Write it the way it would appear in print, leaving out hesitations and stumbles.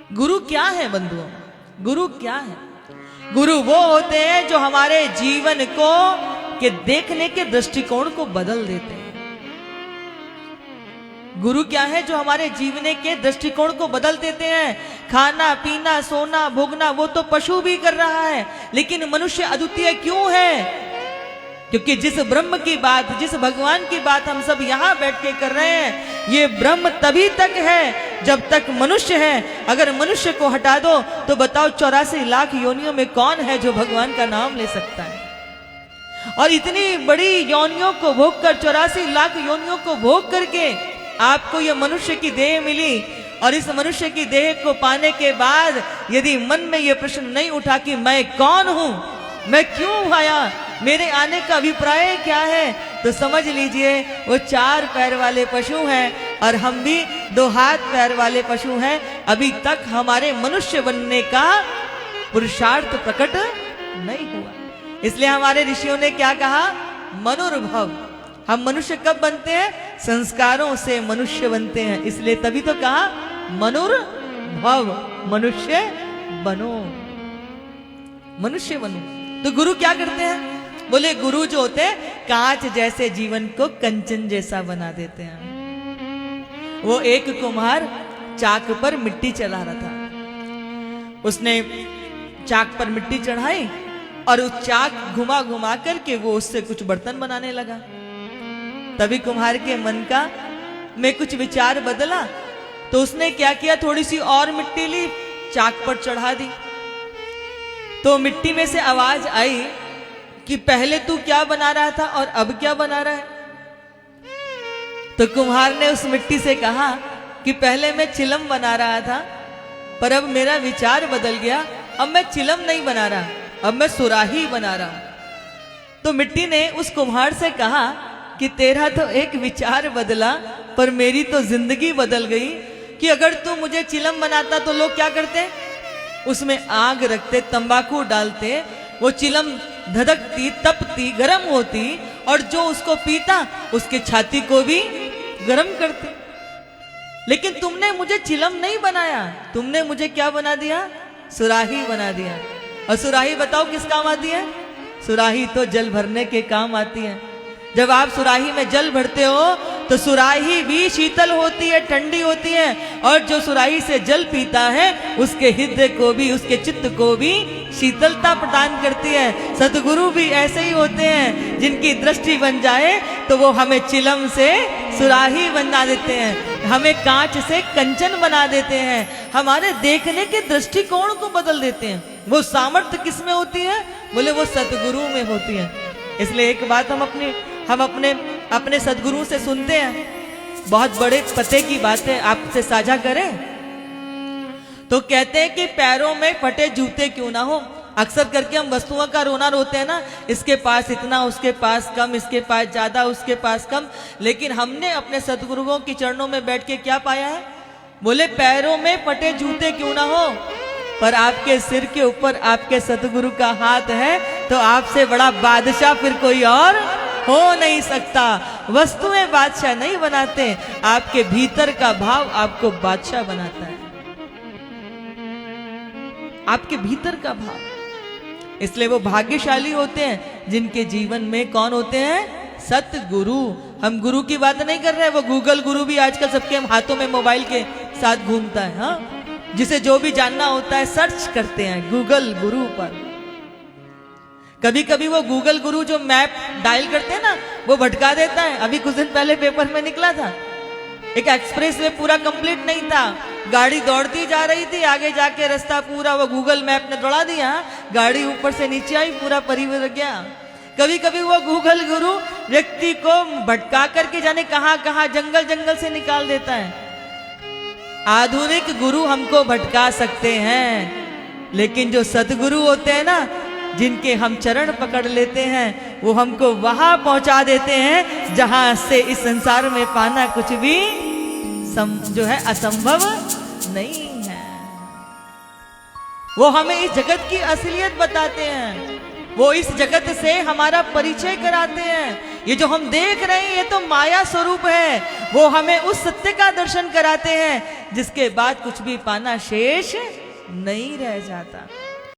गुरु क्या है बंधुओं? गुरु क्या है? गुरु वो होते हैं जो हमारे जीवन को के देखने के दृष्टिकोण को बदल देते हैं। गुरु क्या है? जो हमारे जीवन के दृष्टिकोण को बदल देते हैं। खाना पीना सोना भोगना वो तो पशु भी कर रहा है, लेकिन मनुष्य अद्वितीय क्यों है? क्योंकि जिस ब्रह्म की बात, जिस भगवान की बात हम सब यहाँ बैठ के कर रहे हैं, ये ब्रह्म तभी तक है जब तक मनुष्य है। अगर मनुष्य को हटा दो तो बताओ 84 लाख योनियों में कौन है जो भगवान का नाम ले सकता है? और इतनी बड़ी योनियों को भोग कर, 84 लाख योनियों को भोग करके आपको ये मनुष्य की देह मिली, और इस मनुष्य की देह को पाने के बाद यदि मन में ये प्रश्न नहीं उठा कि मैं कौन हूं, मैं क्यों आया, मेरे आने का अभिप्राय क्या है, तो समझ लीजिए वो 4 पैर वाले पशु हैं और हम भी 2 हाथ पैर वाले पशु हैं। अभी तक हमारे मनुष्य बनने का पुरुषार्थ प्रकट नहीं हुआ। इसलिए हमारे ऋषियों ने क्या कहा? मनुर्भव। हम मनुष्य कब बनते हैं? संस्कारों से मनुष्य बनते हैं। इसलिए तभी तो कहा मनुर्भव, मनुष्य बनो, मनुष्य बनो। तो गुरु क्या करते हैं? बोले गुरु जो होते हैं कांच जैसे जीवन को कंचन जैसा बना देते हैं। वो एक कुम्हार चाक पर मिट्टी चला रहा था। उसने चाक पर मिट्टी चढ़ाई और उस चाक घुमा घुमा करके वो उससे कुछ बर्तन बनाने लगा। तभी कुम्हार के मन का में कुछ विचार बदला, तो उसने क्या किया, थोड़ी सी और मिट्टी ली, चाक पर चढ़ा दी। तो मिट्टी में से आवाज आई कि पहले तू क्या बना रहा था और अब क्या बना रहा है? तो कुम्हार ने उस मिट्टी से कहा कि पहले मैं चिलम बना रहा था, पर अब मेरा विचार बदल गया, अब मैं चिलम नहीं बना रहा, अब मैं सुराही बना रहा हूं। तो मिट्टी ने उस कुम्हार से कहा कि तेरा तो एक विचार बदला, पर मेरी तो जिंदगी बदल गई। कि अगर तू मुझे चिलम बनाता तो लोग क्या करते? उसमें आग रखते, तंबाकू डालते, वो चिलम धधकती, तपती, गरम होती, और जो उसको पीता उसके छाती को भी गरम करते। लेकिन तुमने मुझे चिलम नहीं बनाया, तुमने मुझे क्या बना दिया? सुराही बना दिया। और सुराही बताओ किस काम आती है? सुराही तो जल भरने के काम आती है। जब आप सुराही में जल भरते हो तो सुराही भी शीतल होती है, ठंडी होती है, और जो सुराही से जल पीता है उसके हृदय को भी, उसके चित्त को भी शीतलता प्रदान करती है। सतगुरु भी ऐसे ही होते हैं, जिनकी दृष्टि बन जाए तो वो हमें चिलम से सुराही बना देते हैं, हमें कांच से कंचन बना देते हैं, हमारे देखने के दृष्टिकोण को बदल देते हैं। वो सामर्थ्य किस में होती है? बोले वो सतगुरु में होती है। इसलिए एक बात हम अपने सदगुरु से सुनते हैं, बहुत बड़े पते की बात है, आपसे साझा करें तो कहते हैं कि पैरों में फटे जूते क्यों ना हो। अक्सर करके हम वस्तुओं का रोना रोते हैं ना, इसके पास इतना, उसके पास कम, इसके पास ज्यादा, उसके पास कम। लेकिन हमने अपने सदगुरुओं के चरणों में बैठ के क्या पाया है? बोले पैरों में फटे जूते क्यों ना हो, पर आपके सिर के ऊपर आपके सतगुरु का हाथ है, तो आपसे बड़ा बादशाह फिर कोई और हो नहीं सकता। वस्तुएं बादशाह नहीं बनाते, आपके भीतर का भाव आपको बादशाह बनाता है, आपके भीतर का भाव। इसलिए वो भाग्यशाली होते हैं जिनके जीवन में कौन होते हैं? सतगुरु। हम गुरु की बात नहीं कर रहे हैं, वो गूगल गुरु भी आजकल सबके हाथों में मोबाइल के साथ घूमता है। हाँ, जिसे जो भी जानना होता है सर्च करते हैं गूगल गुरु पर। कभी कभी वो गूगल गुरु जो मैप डायल करते हैं ना, वो भटका देता है। अभी कुछ दिन पहले पेपर में निकला था, एक एक्सप्रेस वे पूरा कंप्लीट नहीं था, गाड़ी दौड़ती जा रही थी, आगे जाके रास्ता पूरा वो गूगल मैप ने दौड़ा दिया, गाड़ी ऊपर से नीचे आई, पूरा परिवार गया। कभी कभी वो गूगल गुरु व्यक्ति को भटका करके जाने कहां कहां, जंगल जंगल से निकाल देता है। आधुनिक गुरु हमको भटका सकते हैं, लेकिन जो सतगुरु होते हैं ना, जिनके हम चरण पकड़ लेते हैं, वो हमको वहां पहुंचा देते हैं जहां से इस संसार में पाना कुछ भी जो है असंभव नहीं है। वो हमें इस जगत की असलियत बताते हैं, वो इस जगत से हमारा परिचय कराते हैं, ये जो हम देख रहे हैं ये तो माया स्वरूप है। वो हमें उस सत्य का दर्शन कराते हैं जिसके बाद कुछ भी पाना शेष नहीं रह जाता।